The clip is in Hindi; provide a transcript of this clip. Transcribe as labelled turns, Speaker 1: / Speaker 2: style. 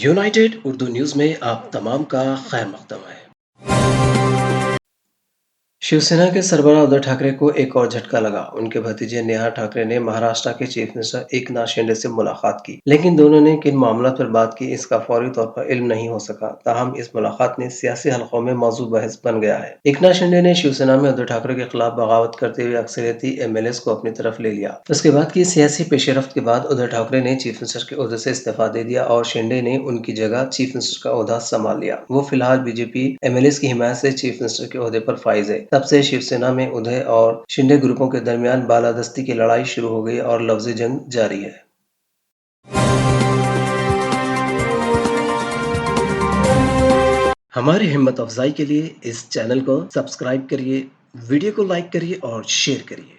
Speaker 1: यूनाइटेड उर्दू न्यूज़ में आप तमाम का खैर मकदम है। शिवसेना के सरबराह उद्धव ठाकरे को एक और झटका लगा। उनके भतीजे नेहा ठाकरे ने महाराष्ट्र के चीफ मिनिस्टर एकनाथ शिंदे से मुलाकात की, लेकिन दोनों ने किन मामलों पर बात की इसका फौरी तौर पर इल्म नहीं हो सका। ताहम इस मुलाकात ने सियासी हलकों में मौजू बहस बन गया है। एकनाथ शिंदे ने शिवसेना में उद्धव ठाकरे के खिलाफ बगावत करते हुए अक्सरियती एमएलए को अपनी तरफ ले लिया। उसके बाद की सियासी पेशरफ्त के बाद उद्धव ठाकरे ने चीफ मिनिस्टर के ओहदे से इस्तीफा दे दिया और शिंदे ने उनकी जगह चीफ मिनिस्टर का ओहदा संभाल लिया। वो फिलहाल बीजेपी एमएलए की हिमायत से चीफ मिनिस्टर के ओहदे पर फाइज है। तब से शिवसेना में उदय और शिंदे ग्रुपों के दरमियान बालादस्ती की लड़ाई शुरू हो गई और लफ्ज़ी जंग जारी है। हमारी हिम्मत अफजाई के लिए इस चैनल को सब्सक्राइब करिए, वीडियो को लाइक करिए और शेयर करिए।